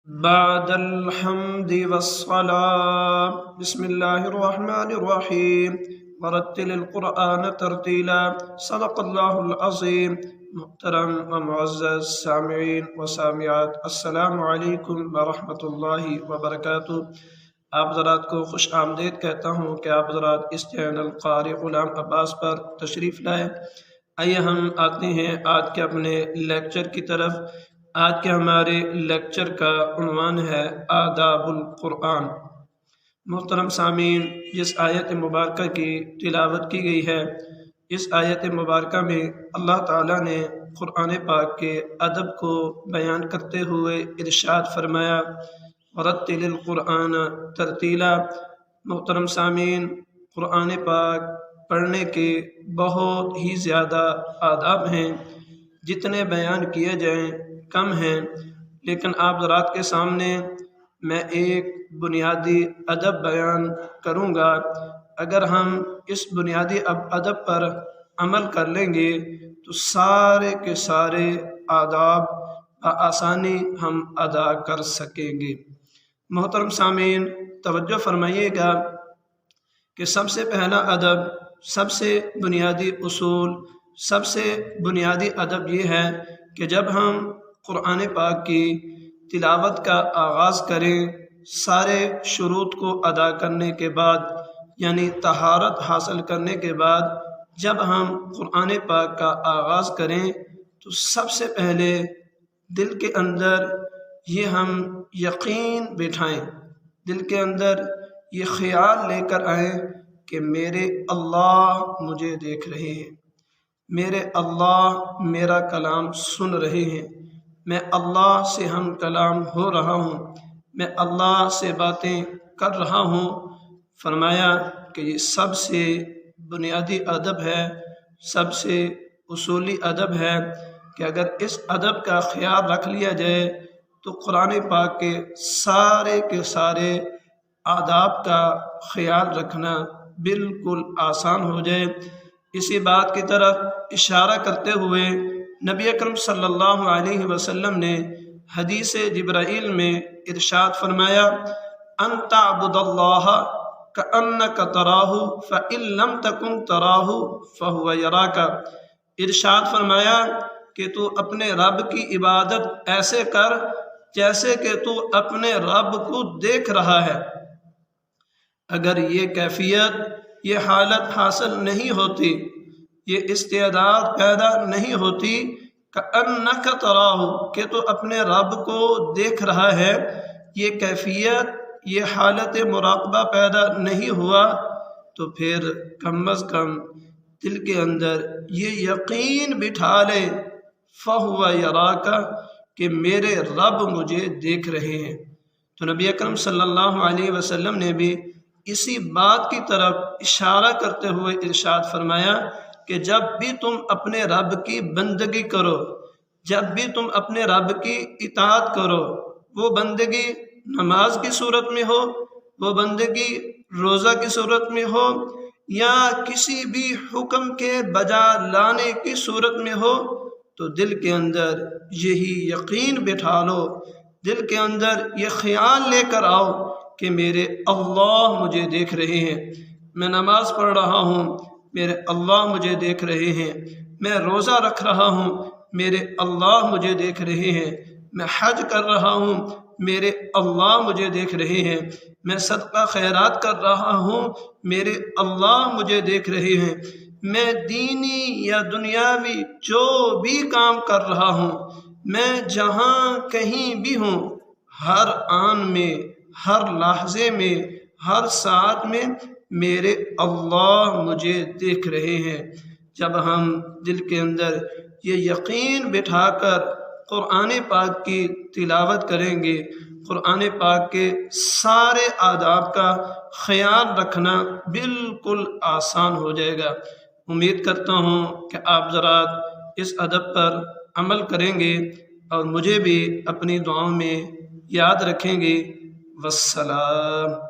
بعد الحمد والصلاة بسم الله الرحمن الرحيم ورتل القرآن ترتيلا صدق الله العظيم. محترم و معزز سامعین و سامعات، السلام علیکم ورحمۃ اللہ وبرکاتہ. آپ حضرات کو خوش آمدید کہتا ہوں کہ آپ حضرات اس چینل قاری غلام عباس پر تشریف لائے. آئیے ہم آتے ہیں آج کے اپنے لیکچر کی طرف. آج کے ہمارے لیکچر کا عنوان ہے آداب القرآن. محترم سامعین، جس آیت مبارکہ کی تلاوت کی گئی ہے، اس آیت مبارکہ میں اللہ تعالیٰ نے قرآن پاک کے ادب کو بیان کرتے ہوئے ارشاد فرمایا ورتل القرآن ترتیلا. محترم سامعین، قرآن پاک پڑھنے کے بہت ہی زیادہ آداب ہیں، جتنے بیان کیے جائیں کم ہیں. لیکن آپ حضرات کے سامنے میں ایک بنیادی ادب بیان کروں گا. اگر ہم اس بنیادی ادب پر عمل کر لیں گے تو سارے کے سارے آداب بآسانی ہم ادا کر سکیں گے. محترم سامعین، توجہ فرمائیے گا کہ سب سے پہلا ادب، سب سے بنیادی اصول، سب سے بنیادی ادب یہ ہے کہ جب ہم قرآن پاک کی تلاوت کا آغاز کریں، سارے شروط کو ادا کرنے کے بعد، یعنی طہارت حاصل کرنے کے بعد جب ہم قرآن پاک کا آغاز کریں تو سب سے پہلے دل کے اندر یہ ہم یقین بٹھائیں، دل کے اندر یہ خیال لے کر آئیں کہ میرے اللہ مجھے دیکھ رہے ہیں، میرے اللہ میرا کلام سن رہے ہیں، میں اللہ سے ہم کلام ہو رہا ہوں، میں اللہ سے باتیں کر رہا ہوں. فرمایا کہ یہ سب سے بنیادی ادب ہے، سب سے اصولی ادب ہے کہ اگر اس ادب کا خیال رکھ لیا جائے تو قرآن پاک کے سارے آداب کا خیال رکھنا بالکل آسان ہو جائے. اسی بات کی طرف اشارہ کرتے ہوئے نبی اکرم صلی اللہ علیہ وسلم نے حدیث جبرائیل میں ارشاد فرمایا ان تعبد اللہ کأنک تراہ فإن لم تکن تراہ فہو یراک. ارشاد فرمایا کہ تو اپنے رب کی عبادت ایسے کر جیسے کہ تو اپنے رب کو دیکھ رہا ہے. اگر یہ کیفیت، یہ حالت حاصل نہیں ہوتی، یہ استعداد پیدا نہیں ہوتی کأنک تراہ کہ تو اپنے رب کو دیکھ رہا ہے، یہ کیفیت، یہ حالت مراقبہ پیدا نہیں ہوا تو پھر کم از کم دل کے اندر یہ یقین بٹھا لے فہو یراک کہ میرے رب مجھے دیکھ رہے ہیں. تو نبی اکرم صلی اللہ علیہ وسلم نے بھی اسی بات کی طرف اشارہ کرتے ہوئے ارشاد فرمایا کہ جب بھی تم اپنے رب کی بندگی کرو، جب بھی تم اپنے رب کی اطاعت کرو، وہ بندگی نماز کی صورت میں ہو، وہ بندگی روزہ کی صورت میں ہو، یا کسی بھی حکم کے بجا لانے کی صورت میں ہو، تو دل کے اندر یہی یقین بٹھا لو، دل کے اندر یہ خیال لے کر آؤ کہ میرے اللہ مجھے دیکھ رہے ہیں. میں نماز پڑھ رہا ہوں، میرے اللہ مجھے دیکھ رہے ہیں. میں روزہ رکھ رہا ہوں، میرے اللہ مجھے دیکھ رہے ہیں. میں حج کر رہا ہوں، میرے اللہ مجھے دیکھ رہے ہیں. میں صدقہ خیرات کر رہا ہوں، میرے اللہ مجھے دیکھ رہے ہیں. میں دینی یا دنیاوی جو بھی کام کر رہا ہوں، میں جہاں کہیں بھی ہوں، ہر آن میں، ہر لحظے میں، ہر ساعت میں میرے اللہ مجھے دیکھ رہے ہیں. جب ہم دل کے اندر یہ یقین بٹھا کر قرآن پاک کی تلاوت کریں گے، قرآن پاک کے سارے آداب کا خیال رکھنا بالکل آسان ہو جائے گا. امید کرتا ہوں کہ آپ حضرات اس ادب پر عمل کریں گے اور مجھے بھی اپنی دعاؤں میں یاد رکھیں گے. والسلام.